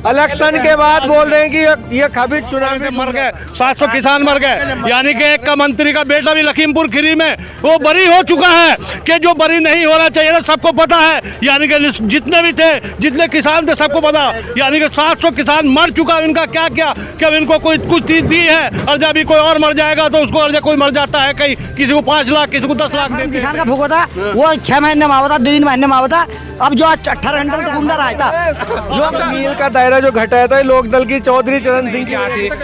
Election के बाद बोल रहे हैं कि ये खबीज चुनाव में मर गए, 700 किसान मर गए। यानी कि एक का मंत्री का बेटा भी लखीमपुर खीरी में वो बरी हो चुका है कि जो बरी नहीं होना चाहिए था, सबको पता है। यानी कि जितने भी थे, जितने किसान थे, सबको पता। यानी कि 700 किसान मर चुका है। इनका क्या क्या क्या इनको कोई कुछ चीज दी है? और जब भी कोई और मर जाएगा तो उसको कोई मर जाता है, कहीं किसी को 5 लाख, किसी को 10 लाख देते हैं। किसान का भूख होता वो 6 महीने में होता, 3 महीने में होता। अब जो 18 घंटे में गुंडा रहता, मील का दायरा जो घटाया था लोक दल की चौधरी चरण सिंह।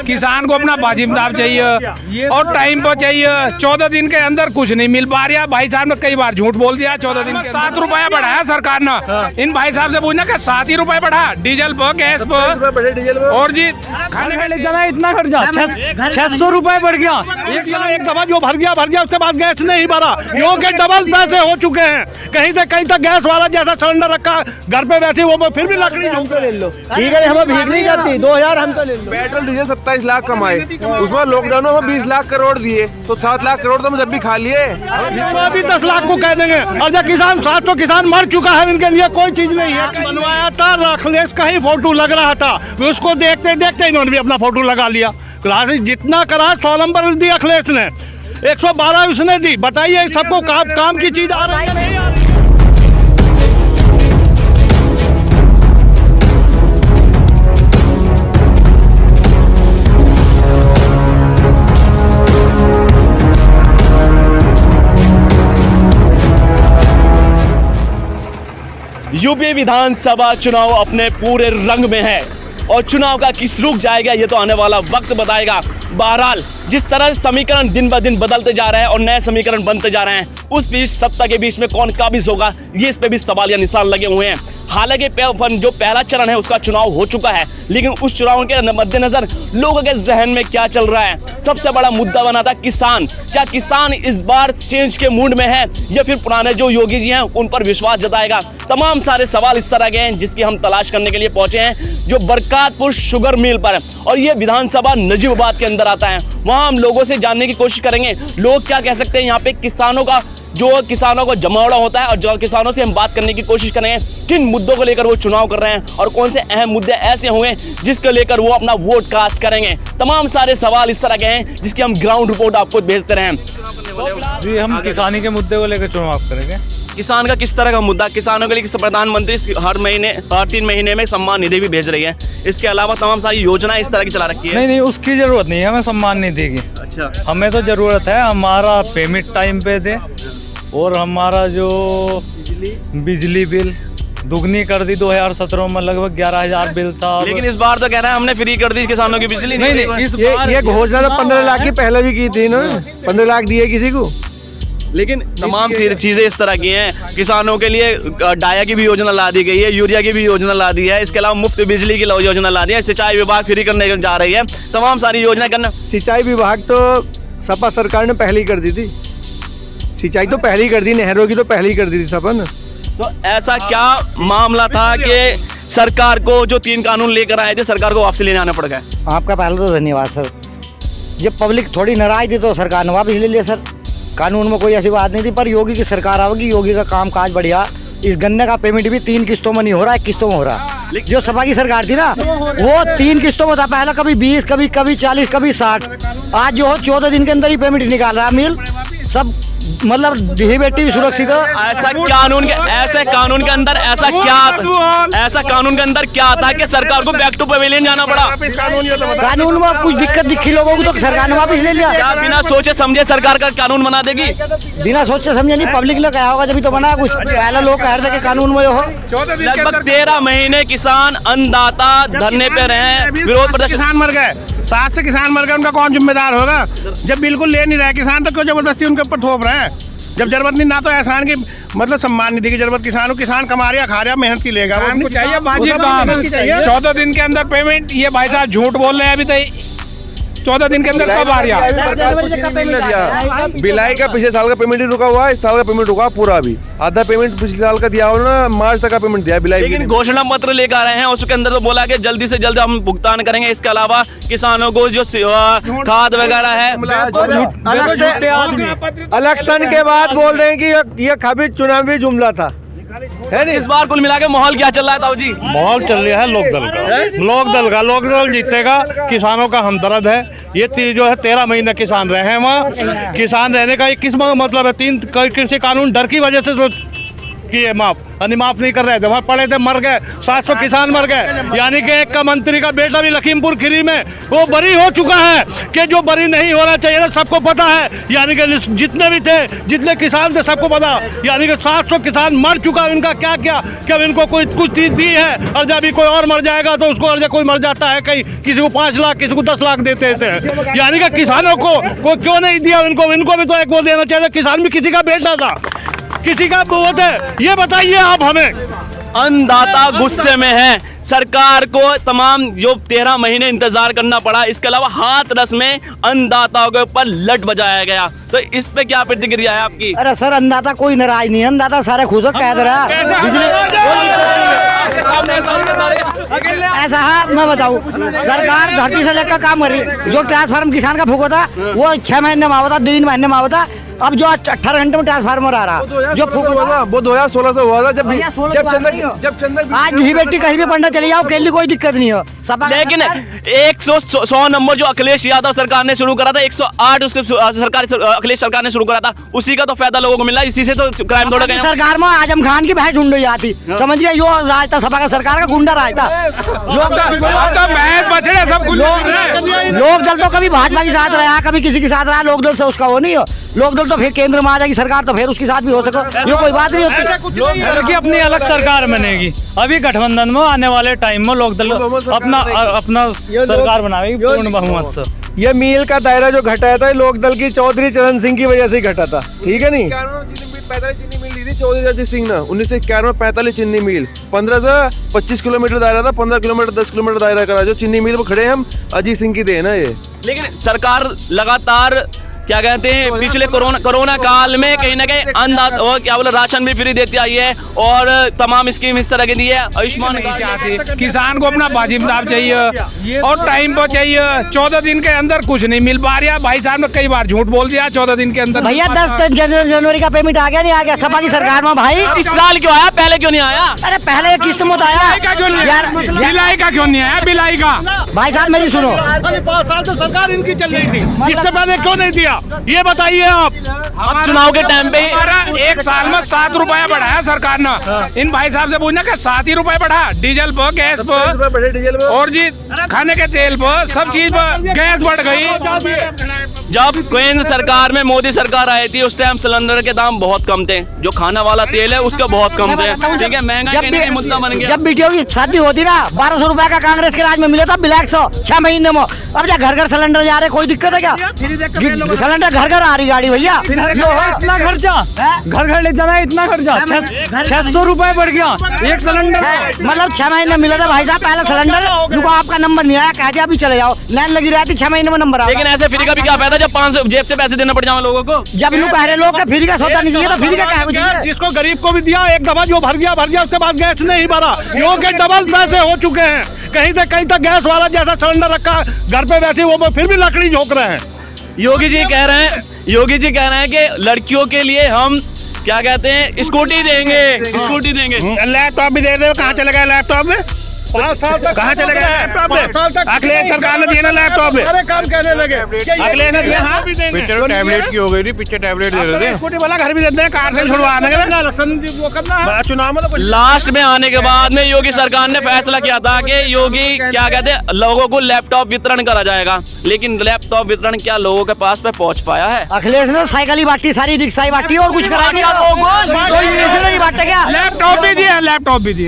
किसान को अपना बाजिमदार चाहिए और टाइम पर चाहिए। 14 दिन के अंदर कुछ नहीं मिल पा रहा। भाई साहब ने कई बार झूठ बोल दिया। 14 दिन 7 रुपया बढ़ाया सरकार ने। इन भाई साहब से पूछना कि 7 ही रुपए बढ़ा डीजल पर, गैस पर। और जी खाने का जाना इतना खर्चा 600 रुपए बढ़ गया। एक दफा जो भर गया उसके बाद गैस नहीं भरा। यो के डबल पैसे हो चुके हैं। कहीं से कहीं तक गैस वाला जैसा सिलेंडर रखा घर पे बैठी, वो फिर भी लकड़ी हमको ले लो। ठीक है, हमें भीख नहीं जाती। 2000 हम तो ले लो। पेट्रोल डीजल 27 लाख कमाए, उसमें लॉकडाउन में 20 लाख करोड़ दिए, तो 7 लाख करोड़ तो हम जब भी खा लिए। अभी 10 लाख को कह देंगे। और जब किसान 700 किसान मर चुका है, इनके लिए कोई चीज नहीं है। बनवाया था अखिलेश का ही फोटो लग रहा था, उसको देखते देखते इन्होंने भी अपना फोटो लगा लिया। जितना करा 100 नंबर दी अखिलेश ने, 112 उसने दी। बताइए सबको काम की चीज आ रही है नहीं आ रही? यूपी विधानसभा चुनाव अपने पूरे रंग में है और चुनाव का किस रुख जाएगा ये तो आने वाला वक्त बताएगा। बहरहाल जिस तरह समीकरण दिन ब दिन बदलते जा रहे हैं और नए समीकरण बनते जा रहे हैं, उस बीच सत्ता के बीच में कौन काबिज होगा, ये इस पे भी सवाल या निशान लगे हुए हैं। हालांकि जो पहला चरण है उसका चुनाव हो चुका है, लेकिन उस चुनाव के मद्देनजर लोगों के जहन में क्या चल रहा है? सबसे बड़ा मुद्दा बना था किसान। क्या किसान इस बार चेंज के मूड में है या फिर पुराने जो योगी जी हैं उन पर विश्वास जताएगा? तमाम सारे सवाल इस तरह के हैं जिसकी हम तलाश करने के लिए पहुंचे हैं, जो बरकातपुर शुगर मिल पर। और ये विधानसभा नजीबाबाद के अंदर आता है। वहां हम लोगों से जानने की कोशिश करेंगे लोग क्या कह सकते हैं। यहाँ पे किसानों को जमावड़ा होता है और जो किसानों से हम बात करने की कोशिश करेंगे किन मुद्दों को लेकर वो चुनाव कर रहे हैं और कौन से अहम मुद्दे ऐसे होंगे जिसको लेकर वो अपना वोट कास्ट करेंगे। तमाम सारे सवाल इस तरह के हैं जिसकी हम ग्राउंड रिपोर्ट आपको भेजते रहें। जी हम किसानी के मुद्दे को लेकर चुनाव करेंगे। किसान का किस तरह का मुद्दा? किसानों के लिए प्रधानमंत्री हर 3 महीने में सम्मान निधि भी भेज रही है। इसके अलावा तमाम सारी योजनाएं इस तरह की चला रखी है। नहीं उसकी जरूरत नहीं है हमें सम्मान निधि की। अच्छा, हमें तो जरूरत है हमारा पेमेंट टाइम पे दे और हमारा जो बिजली बिल दुगनी कर दी। 2017 में लगभग 11,000 बिल था। लेकिन इस बार तो कह रहे हैं हमने फ्री कर दी किसानों की बिजली। नहीं ये घोषणा तो 15 लाख की पहले भी की थी ना, 15 लाख दिए किसी को। लेकिन तमाम चीजें इस तरह की हैं। किसानों के लिए डाया की भी योजना ला दी गई है, यूरिया की भी योजना ला दी है। इसके अलावा मुफ्त बिजली की योजना ला दी है। सिंचाई विभाग फ्री करने जा रही है। तमाम सारी योजना करना। सिंचाई विभाग तो सपा सरकार ने पहले ही कर दी थी। सिंचाई तो पहले ही कर दी, नहरों की तो पहले ही कर दी थी सपा ने। तो ऐसा क्या मामला था कि सरकार को जो 3 कानून लेकर आए थे सरकार को वापसी लेने आना पड़ गया? आपका पहले तो धन्यवाद सर। जब पब्लिक थोड़ी नाराज थी तो सरकार ने वापस ले लिया सर। कानून में कोई ऐसी बात नहीं थी, पर योगी की सरकार आएगी, योगी का काम काज बढ़िया। इस गन्ने का पेमेंट भी 3 किस्तों में नहीं हो रहा, 1 किस्तों में हो रहा। जो सपा की सरकार थी ना वो 3 किस्तों में था। पहला कभी 20, कभी 40, कभी 60। आज जो 14 दिन के अंदर ही पेमेंट निकाल रहा है मिल सब। मतलब दी बेटी भी सुरक्षित हो। ऐसे कानून के अंदर ऐसा कानून के अंदर क्या था कि सरकार को बैक टू पवेलियन जाना पड़ा? कानून में कुछ दिक्कत दिखी लोगों को तो सरकार ने वापस ले लिया। क्या बिना सोचे समझे सरकार का कानून बना देगी? बिना सोचे समझे नहीं, पब्लिक ने कहा होगा जब तो बना। कुछ पहले लोग कह रहे थे कि कानून में हो। लगभग 13 महीने किसान अन्नदाता धरने पे रहे, विरोध प्रदर्शन। किसान मर गए, 7 से किसान मर गए, उनका कौन जिम्मेदार होगा? जब बिल्कुल ले नहीं रहे किसान तो क्यों जबरदस्ती उनके ऊपर थोप रहे हैं? जब जरूरत नहीं, ना तो एहसान की मतलब सम्मान निधि की जरूरत किसान कमा रहा खा रहा मेहनत की लेगा। हमको चाहिए बाजी काम। 14 दिन के अंदर पेमेंट। ये भाई साहब झूठ बोल रहे हैं। अभी तो 14 दिन के अंदर कब आ रहा? बिलाई का पिछले साल का पेमेंट ही रुका हुआ है, इस साल का पेमेंट रुका पूरा। अभी आधा पेमेंट पिछले साल का दिया हुआ ना, मार्च तक का पेमेंट दिया बिलाई। लेकिन घोषणा पत्र लेकर आ रहे हैं, उसके अंदर तो बोला कि जल्दी से जल्द हम भुगतान करेंगे। इसके अलावा किसानों को जो खाद वगैरह है, इलेक्शन के बाद बोल रहे हैं कि ये खबीज चुनावी जुमला था। है नहीं। इस बार कुल मिला के माहौल क्या चल रहा है ताऊ जी? माहौल चल रहा है लोकदल जितेगा। किसानों का हमदर्द है। ये जो है 13 महीने किसान रहे हैं वहाँ। किसान रहने का किस मतलब है? 3 कृषि कानून डर की वजह से किए माफ नहीं कर रहे थे। वहाँ पड़े थे, मर गए, 700 किसान मर गए। यानी कि एक का मंत्री का बेटा भी लखीमपुर खीरी में वो बरी हो चुका है कि जो बरी नहीं होना चाहिए ना, सबको पता है। यानी कि जितने भी थे, जितने किसान थे, सबको पता। यानी कि 700 किसान मर चुका। इनका क्या क्या क्या इनको कोई कुछ चीज दी है? और जब भी कोई और मर जाएगा तो उसको, और कोई मर जाता है कहीं, किसी को 5 लाख, किसी को 10 लाख देते थे। यानी कि किसानों को क्यों नहीं दिया? इनको भी तो एक वो देना चाहिए। किसान भी किसी का बेटा था, किसी का वोट है। ये बताइए आप हमें। अन्नदाता गुस्से में है। सरकार को तमाम जो 13 महीने इंतजार करना पड़ा, इसके अलावा हाथरस में अन्नदाताओं के ऊपर लट बजाया गया। तो इस पे क्या प्रतिक्रिया है आपकी? अरे सर, अन्नदाता कोई नाराज नहीं है, अन्नदाता सारे खुश हो, कह दे रहा ऐसा है। मैं बताऊं, सरकार धरती से लेकर काम कर रही। जो ट्रांसफार्मर किसान का फूको था वो 6 महीने में आवता, 3 महीने में आवता। अब जो 18 घंटे में ट्रांसफार्मर आ रहा, जो फूको था वो 2016 से हुआ था। जब चंदन आज भी बेटी कहीं भी पढ़ने चली जाओ, के लिए कोई दिक्कत नहीं हो। लेकिन 100 नंबर जो अखिलेश यादव सरकार ने शुरू करा था, 108 उसके अखिलेश सरकार ने शुरू करा था, उसी का तो फायदा लोगों को मिला। इसी से तो क्राइम दौड़ गए। सरकार में आजम खान की भैंस ढूंढी जाती, समझिए। यो राजता सभा का सरकार का गुंडा राजता। लोक दल तो कभी भाजपा के साथ रहा, कभी किसी के साथ रहा। लोक दल से उसका वो नहीं हो। लोक दल तो फिर केंद्र में आ जाएगी सरकार, तो फिर उसके साथ भी हो सको, ये कोई बात नहीं होती। लोक दल की अपनी अलग सरकार बनेगी। अभी गठबंधन में आने वाले टाइम में लोक दल अपना सरकार बनाएगी पूर्ण बहुमत से। ये मील का दायरा जो घटाया था, लोक दल की चौधरी चरण सिंह की वजह से ही घटा था, ठीक है नहीं? 45 चीनी मिल ली थी चौधरी चरण सिंह ने 1991 में। 45 चीनी मिल, 15 से 25 किलोमीटर दायरा था, 15 किलोमीटर 10 किलोमीटर दायरा करा। जो चीनी मिल में खड़े हम, अजीत सिंह की देन है ये। लेकिन सरकार लगातार क्या कहते हैं, पिछले कोरोना काल में कहीं ना कहीं अन्नदाता क्या बोले राशन भी फ्री देती आई है और तमाम स्कीम इस तरह की दी है। आयुष्मान नहीं चाहती, किसान को अपना वाजिब चाहिए और टाइम पर चाहिए। 14 दिन के अंदर कुछ नहीं मिल पा रहा। भाई साहब ने कई बार झूठ बोल दिया। 14 दिन के अंदर भैया 10 जनवरी का पेमेंट आ गया, नहीं आ गया? सपा की सरकार में भाई इस साल क्यों आया, पहले क्यों नहीं आया? अरे पहले किस्त में तो आया। बिलाई का क्यों नहीं आया? बिलाई का भाई साहब मेरी सुनो, 5 साल से सरकार इनकी चल रही थी, इससे पहले क्यों नहीं दिया? ये बताइए आप। अब चुनाव के टाइम पे हमारा 1 साल में 7 रुपया बढ़ाया सरकार ने। इन भाई साहब से पूछना कि 7 ही रुपए बढ़ा, डीजल पर, गैस पर और जी खाने के तेल पर, सब चीज पर गैस बढ़ गई। जब केंद्र सरकार में मोदी सरकार आई थी, उस टाइम सिलेंडर के दाम बहुत कम थे। जो खाना वाला तेल है उसका बहुत कम थे, ठीक है। महंगाई मुद्दा बन गया। जब बेटियों की शादी होती ना, 1200 रुपए का कांग्रेस के राज में मिला था, ब्लैक 100 6 महीने में। अब जा घर सिलेंडर जा रहे, कोई दिक्कत है क्या? सिलेंडर घर आ रही गाड़ी भैया। इतना खर्चा, घर ले जाना है, इतना खर्चा 600 रुपए बढ़ गया एक सिलेंडर। मतलब 6 महीने मिला था भाई साहब पहला सिलेंडर। उनको आपका नंबर नहीं आया, कह दिया अभी चले जाओ, लाइन लगी रहती, 6 महीने में नंबर आ। लेकिन ऐसे फ्री का भी क्या फायदा जब 500 जेब से पैसे देना पड़ जाए लोगों को। जब लोग कह रहे लोग का फ्री का सौदा नहीं चाहिए, तो फ्री का क्या? जिसको गरीब को भी दिया एक दफा, जो भर गया उसके बाद गैस नहीं भरा। यो के डबल पैसे हो चुके हैं। कहीं से कहीं तक गैस वाला जैसा सिलेंडर रखा घर पे, वैसे वो फिर भी लकड़ी झोंक रहे हैं। योगी जी कह रहे हैं कि लड़कियों के लिए हम क्या कहते हैं स्कूटी देंगे। लैपटॉप भी दे दे। कहाँ चले गए लैपटॉप में? 5 साल तक कहाँ चले गए लैपटॉप में? अखिलेश सरकार ने दिया ना लैपटॉप में, सारे काम कहने लगे। अखिलेश ने दिया। हाँ, पीछे टैबलेट की हो गई थी, पीछे टैबलेट दे रहे थे। स्कूटी वाला घर भी देते हैं, कार से छुड़वाने के चुनाव में तो लास्ट में आने के बाद में योगी सरकार ने फैसला किया था कि योगी क्या कहते हैं लोगों को लैपटॉप वितरण करा जाएगा। लेकिन लैपटॉप वितरण क्या लोगों के पास पे पहुंच पाया है? अखिलेश ने साइकिल ही बांटी, सारी रिक्शा ही बांटी और कुछ करा नहीं बांटा क्या? लैपटॉप भी दिए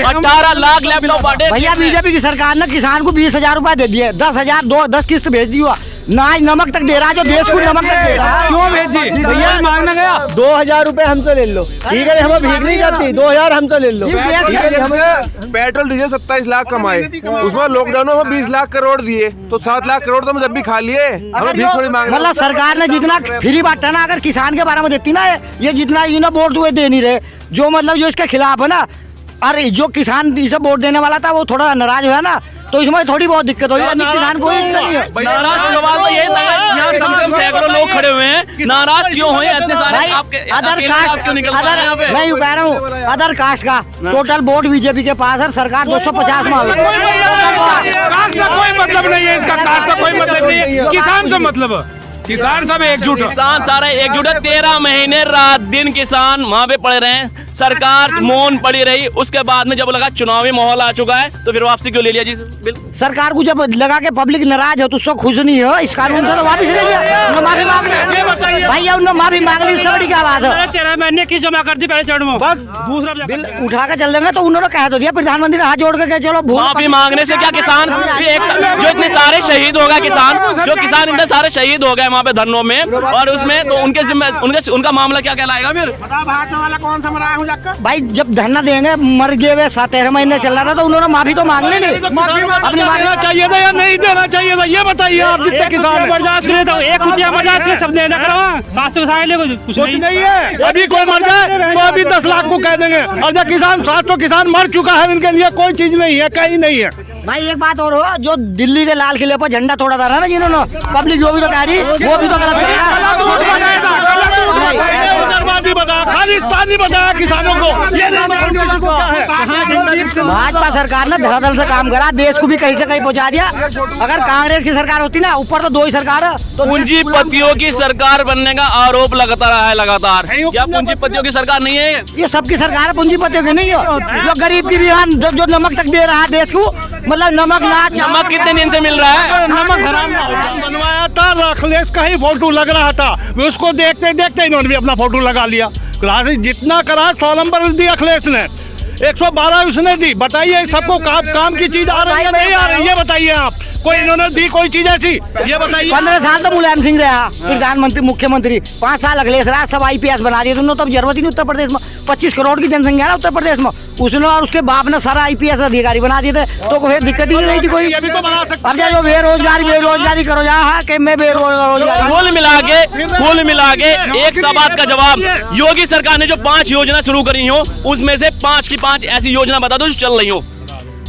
18 लाख लैपटॉप बांटे। भैया बीजेपी की सरकार ने किसान को 20,000 रुपए दे दिए, 10,000 10 किस्त भेज दी हुआ। नाज नमक तक दे रहा है, जो देश को नमक तक दे रहा है। क्यों भेजी? भैया मांगने गया 2000 रुपए हमसे ले लो, ठीक है? हमें भीख नहीं जाती, 2000 हमसे ले लो, ठीक है? हमने पेट्रोल डीजल 27 लाख कमाए, उसमें लॉकडाउन में 20 लाख करोड़ दिए, तो 7 लाख करोड़ तो हम जब भी खा लिए। हमें भीख थोड़ी मांग। मतलब सरकार ने जितना फ्री बांटा ना, अगर किसान के बारे में देती ना, ये जितना इन्हें वोट हुए दे नहीं रहे, जो मतलब जो इसके खिलाफ है ना। अरे जो किसान इसे वोट देने वाला था वो थोड़ा नाराज हुआ ना, तो इसमें थोड़ी बहुत दिक्कत होगी, किसान को दिक्कत नहीं है। नाराज सवाल तो यही था, यहाँ कम से कम सैकड़ों लोग खड़े हुए हैं, नाराज क्यों हुए इतने सारे? भाई आपके अदर अकेले आप क्यों निकल पा रहे हैं यहाँ पे? मैं यूँ कह रहा हूँ अदर कास्ट का टोटल वोट बीजेपी के पास है, सरकार 250 में कास्ट का कोई मतलब नहीं है, इसका कास्ट का कोई मतलब नहीं है, किसान से मतलब है। किसान सब एकजुट है, किसान सारे एकजुट है। 13 महीने रात दिन किसान वहाँ पे पड़े रहे, सरकार मौन पड़ी रही। उसके बाद में जब लगा चुनावी माहौल आ चुका है तो फिर वापसी क्यों ले लिया जी बिल? सरकार को जब लगा के पब्लिक नाराज हो तो उसको खुश नहीं हो, इस कानून से तो वापिस ले लिया, उन्होंने माफी मांग ली भाई, उन्होंने माफी मांग ली, इससे बड़ी क्या बात है? 13 महीने की जमा कर दी पहले चरण में, बस दूसरा बिल उठा के चल देंगे तो उन्होंने कह तो दिया, प्रधानमंत्री ने हाथ जोड़ के चलो माफी मांगने से क्या किसान जो इतने सारे शहीद हो गए, किसान इतने सारे शहीद हो गए वहाँ पे धरनों में, और उसमें तो उनके जिम्मे उनका मामला क्या कहलाएगा फिर? भाजपा वाला कौन सा मरा हूँ जाकर? भाई जब धरना देंगे, मर गए वे 13 महीने चल रहा था तो उन्होंने माफी तो मांग ली नहीं, अपनी देना चाहिए था या नहीं देना चाहिए था, ये बताइए आप। जितने किसान बर्दाश्त करे तो एक रुपया बर्दाश्त के सब देना करवा, 700 कुछ नहीं है। अभी कोई मर जाए तो अभी 10 लाख को कह देंगे, और जब किसान 700 किसान मर चुका है, इनके लिए कोई चीज नहीं है, कहीं नहीं है। भाई एक बात और हो, जो दिल्ली के लाल किले पर झंडा तोड़ा था ना जिन्होंने, पब्लिक जो भी तो कह रही वो भी तो गलत करेगा। खालिस्तानी बताया किसानों को, ये भाजपा सरकार ने धरातल से काम करा, देश को भी कहीं से कहीं पहुंचा दिया। अगर कांग्रेस की सरकार होती ना, ऊपर तो 2 ही सरकार है, तो पूंजीपतियों की सरकार बनने का आरोप लगता रहा है लगातार। क्या पूंजीपतियों की सरकार नहीं है ये सबकी सरकार है, पूंजीपतियों की नहीं है। जो गरीब की भी जो नमक तक दे रहा है देश को, मतलब नमक नमक कितने दिन से मिल रहा है? नमक हराम बनवाया था, अखिलेश का ही फोटो लग रहा था, उसको देखते देखते इन्होंने भी अपना फोटो लगा लिया। जितना करा 100 नंबर दी अखिलेश ने, 112 उसने दी। बताइए सबको काम की चीज आ रही है नहीं आ रही, ये बताइए आप। कोई इन्होंने दी कोई चीज ऐसी, ये बताइए। 15 साल तो मुलायम सिंह रहा प्रधानमंत्री मुख्यमंत्री, 5 साल अखिलेश रहा, सब IPS बना दिए उन्होंने, तब जरूरत ही नहीं उत्तर प्रदेश में। 25 करोड़ की जनसंख्या है उत्तर प्रदेश में, उसने और उसके बाप ने सारा IPS अधिकारी बना दिए थे, तो फिर दिक्कत ही नहीं थी कोई। अब जो बेरोजगारी करो जहाँ कि मैं बेरोजगारी। कुल मिला के एक सवाल का जवाब, योगी सरकार ने जो 5 योजना शुरू करी हो, उसमें से 5 की 5 ऐसी योजना बता दो जो चल रही हो।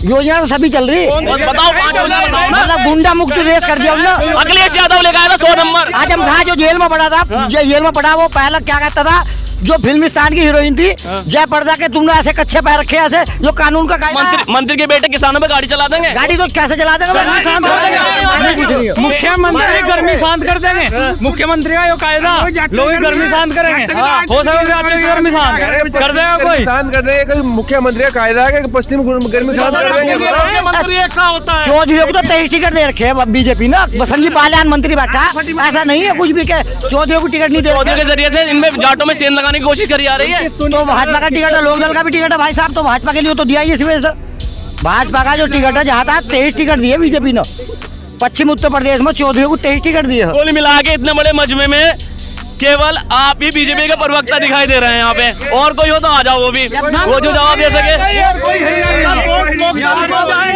योजना तो सभी चल रही, बताओ 5 योजना बताओ। मतलब गुंडा मुक्त देश कर दिया उन्होंने। अखिलेश यादव लेकर आया था 100 नंबर। आजम खान जो जेल में पड़ा था, जो जेल में पड़ा, वो पहले क्या कहता था, जो फिल्मिस्तान की हीरोइन थी जय पर्दा के, तुमने ऐसे कच्चे पैर रखे ऐसे, जो कानून का मंत्री के बेटे किसानों पे गाड़ी चला देंगे। गाड़ी तो कैसे चला देंगे? मुख्यमंत्री गर्मी शांत कर देंगे, मुख्यमंत्री का यो कायदा, लोग गर्मी शांत करेंगे, हो सकेगा गर्मी शांत कर देगा कोई। शांत कर देंगे, कोई मुख्यमंत्री का कायदा है कि पश्चिम गर्मी शांत कर देंगे? मुख्यमंत्री एक सा होता है। चौधरी को तो 23 टिकट दे रखे है बीजेपी ना, बसंत बाल्यान मंत्री बैठा, ऐसा नहीं है कुछ भी के चौधरी को टिकट नहीं दे। चौधरी के जरिए से इनमें जाटों में सेंध लगाने की कोशिश करी जा रही है। तो भाजपा का टिकट है, लोकदल का भी टिकट है भाई साहब, तो भाजपा के लिए तो दिया ही इस वजह से। भाजपा का जो टिकट है जहाँ तक 23 टिकट दिए बीजेपी ने, पश्चिम उत्तर प्रदेश में चौधरी को 23 टिकट दिए। कुल मिला के इतने बड़े मजमे में केवल आप ही बीजेपी के प्रवक्ता दिखाई दे रहे हैं यहाँ पे, और कोई हो तो आ जाओ, वो जो जवाब दे सके।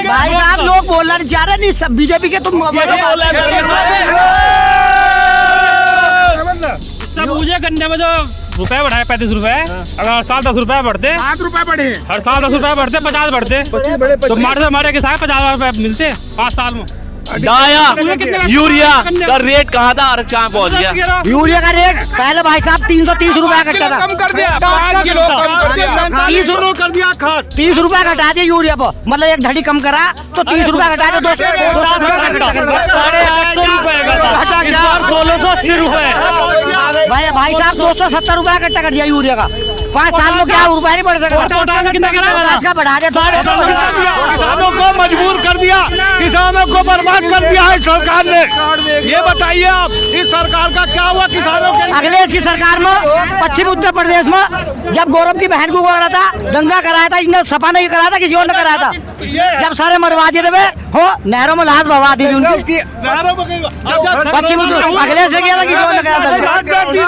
भाई साहब लोग बोलना नहीं चाह रहे, नहीं सब बीजेपी के तुम सब मुझे गन्ने में जो रुपए बढ़ाए 35 रुपए, अगर हर साल 10 रुपए बढ़ते, 7 रुपए बढ़े, हर साल 10 रुपए बढ़ते, 50 बढ़ते, तो हमारे किसान 50 रुपए मिलते 5 साल में। डाया यूरिया का रेट कहाँ था और कहाँ पहुँच गया? यूरिया का रेट पहले भाई साहब 330 रुपया कटता था, कम कर दिया, 5 किलो कम कर दिया, 30 कर दिया खाद, 30 रुपया घटा दिया यूरिया पर, मतलब एक धड़ी कम करा तो 30 रुपया घटा दिया, 280 रुपए। भाई साहब 270 रुपया इकट्ठा कर दिया यूरिया का, 5 साल में क्या रुपया नहीं बढ़ सकता, बढ़ा दिया। किसानों को मजबूर कर दिया, किसानों को बर्बाद कर दिया है सरकार ने। ये बताइए आप, इस सरकार का क्या हुआ किसानों के? अखिलेश की सरकार में पश्चिम उत्तर प्रदेश में जब गौरव की बहन को करा था, दंगा कराया था, इसने सपा नहीं कराया था, किसी और ने कराया था, जब सारे मरवा दिए थे हो, नहरों में लाश बहा दी थी उनकी। पश्चिम अखिलेश से किया था, किसी और ने कराया था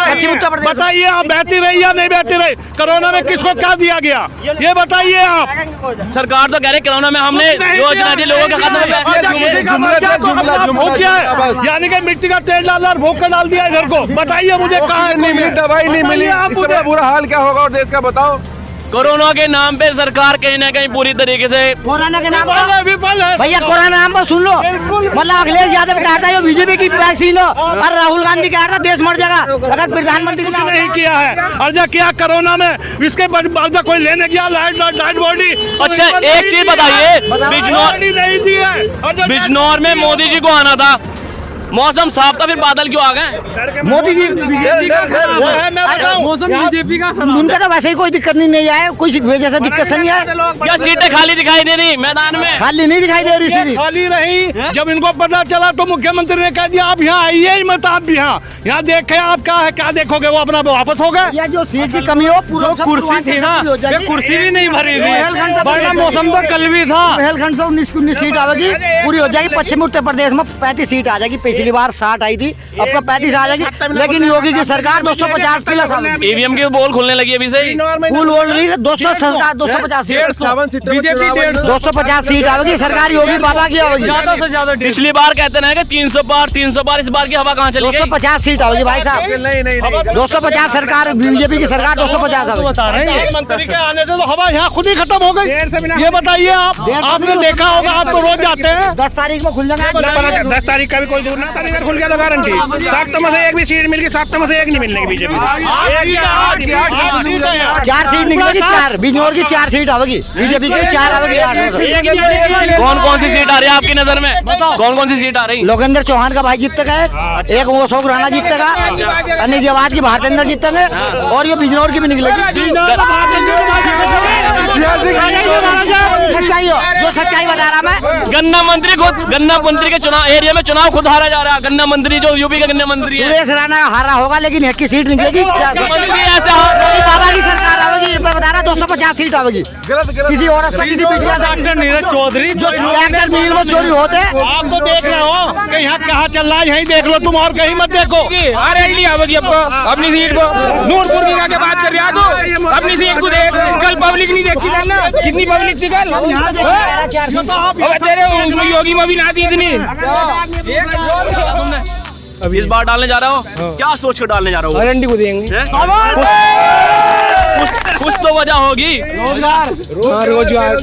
पश्चिम उत्तर प्रदेश। बताइए आप, बहती रही या नहीं बहती रही? कोरोना में किसको क्या दिया गया, ये बताइए आप। सरकार तो कह रही कोरोना में हमने योजना दी, लोगों के खाते में क्या है, यानी कि मिट्टी का तेल डाला और भूख डाल दिया इधर को। बताइए मुझे कहाँ नहीं मिली, दवाई नहीं मिली, इस तरह बुरा हाल क्या होगा और देश का बताओ। कोरोना के नाम पे सरकार कहीं ना कहीं पूरी तरीके से कोरोना के नाम विफल है, पर विफल है। भैया कोरोना नाम पर सुन लो, मतलब अखिलेश यादव कहा था ये बीजेपी की वैक्सीन हो, और राहुल गांधी कहा था देश मर जाएगा अगर प्रधानमंत्री कुछ नहीं किया है। और जो किया कोरोना में, इसके बाद कोई लेने गया लाइट बॉडी। अच्छा एक चीज बताइए, बिजनौर नहीं दी है। और जो बिजनौर में मोदी जी को आना था, मौसम साफ था, फिर बादल क्यों आ गए? मोदी जी वो है, मैं बताऊं, मौसम बीजेपी का उनका तो वैसे ही कोई दिक्कत नहीं आया, कोई वजह से दिक्कत नहीं है, क्या सीटें खाली दिखाई दे रही मैदान में? खाली नहीं दिखाई दे रही ये सीट। खाली रही। जब इनको पता चला तो मुख्यमंत्री ने कह दिया आप यहाँ आइए ही मत, आप यहाँ देखे आप क्या है, क्या देखोगे, वो अपना वापस हो गए। या जो सीट की कमी हो पूरा कुर्सी थी ना, ये कुर्सी भी नहीं भरी थी, वरना मौसम तो कल भी था। बुंदेलखंड से 19 सीट आवेगी, पूरी हो जाएगी। पश्चिमी उत्तर प्रदेश में 35 सीट आ जाएगी, पिछली बार 60 आई थी, अब तो 35 आ जाएगी। लेकिन योगी की सरकार 250 प्लस ईवीएम की बोल खुलने लगी अभी से ही। फुल बोल रही है, 200 सरकार 250 सीट, बीजेपी 250 सीट आवेगी, सरकार योगी बाबा की आवेगी। ज्यादा से ज्यादा पिछली बार कहते ना कि 300 पार, इस बार की हवा कहाँ चली गई? 250 सीट आवेगी भाई साहब, 250 सरकार, बीजेपी की सरकार 250 आवेगी। बता रहे हैं मंत्री के आने से तो हवा यहाँ खुद ही खत्म हो गई। ये बताइए आप, आपने देखा होगा, आप तो रोज जाते हैं। 10 तारीख में खुल जाएगा, 10 तारीख का भी कोई दूर ना था, अगर खुल गया तो गारंटी 7 में से एक भी सीट मिल गई, 7 में से एक नहीं मिलने की बीजेपी। 4 सीट निकलेगी, 4 बिजनौर की 4 सीट आवेगी, बीजेपी की 4 आवेगी। 8 कौन कौन सी सीट आ रही है आपकी नजर में? कौन कौन सी सीट आ रही? लोकेंद्र चौहान का भाई जीतेगा, एक वो अशोक राणा जीतेगा, अनिल जवाद की भारतेंद्र जीतेंगे, और ये बिजनौर की भी निकलेगी। सच्चाई हो, जो सच्चाई बता रहा मैं। गन्ना मंत्री के चुनाव एरिया में चुनाव खुद हारा जा रहा है। गन्ना मंत्री जो यूपी का गन्ना मंत्री है, सुरेश राणा हारा होगा, लेकिन एक की सीट निकलेगी। मंत्री ऐसा मोदी बाबा की सरकार आवेगी, मैं बता रहा 250 सीट आवेगी। किसी और किसी बिटिया से नीरज चौधरी जो ट्रैक्टर मिल में चोरी होते हैं, आप तो देख रहे हो कि यहाँ कहाँ चल रहा है, यहीं देख लो तुम, और कहीं मत देखो। आरएलडी आवेगी अब अपनी सीट पर। नूरपुर की क्या बात कर रहे हो? अपनी सीट को देख, कल पब्लिक नहीं देखी ना, कितनी पब्लिक थी कल। अब तेरे योगी में भी ना थी इतनी। अब इस बार डालने जा रहा हो, क्या सोच कर डालने जा रहा हो? आरएलडी को देंगे, कुछ तो वजह होगी। रोजगार।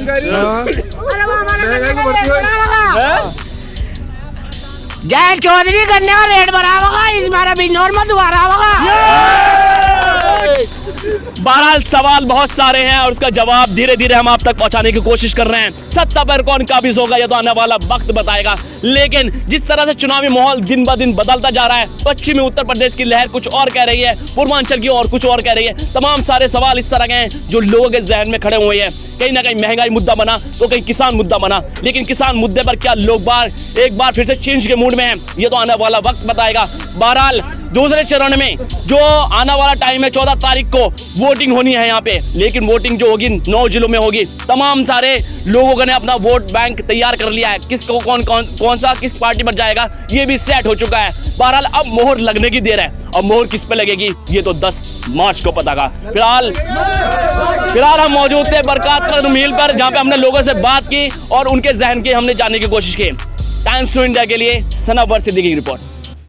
जय चौधरी गन्ने का रेट बढ़ा होगा, इस बार बिजनौर में दोबारा होगा। बहरहाल सवाल बहुत सारे हैं और उसका जवाब धीरे धीरे हम आप तक पहुंचाने की कोशिश कर रहे हैं। सत्ता पर कौन काबिज होगा, यह तो आने वाला वक्त बताएगा। लेकिन जिस तरह से चुनावी माहौल दिन ब दिन बदलता जा रहा है, पश्चिमी उत्तर प्रदेश की लहर कुछ और कह रही है, पूर्वांचल की और कुछ और कह रही है। तमाम सारे सवाल इस तरह के हैं जो लोगों के जहन में खड़े हुए हैं। कहीं ना कहीं महंगाई मुद्दा बना तो कहीं किसान मुद्दा बना, लेकिन किसान मुद्दे पर क्या लोग एक बार फिर से चेंज के मूड में हैं, ये तो आने वाला वक्त बताएगा। बहरहाल दूसरे चरण में जो आने वाला टाइम है 14 तारीख को वोटिंग होनी है यहाँ पे, लेकिन वोटिंग जो होगी 9 जिलों में होगी। तमाम सारे लोगों ने अपना वोट बैंक तैयार कर लिया है, किसको कौन सा किस पार्टी पर जाएगा ये भी सेट हो चुका है। बहरहाल अब मोहर लगने की देर है, अब मोहर किस पे लगेगी ये तो 10 मार्च को पता का। फिलहाल हम मौजूद थे बरकत मिल पर, जहाँ पे हमने लोगों से बात की और उनके जहन की हमने जानने की कोशिश की। टाइम्स टू इंडिया के लिए सनावर सिद्दीकी की रिपोर्ट।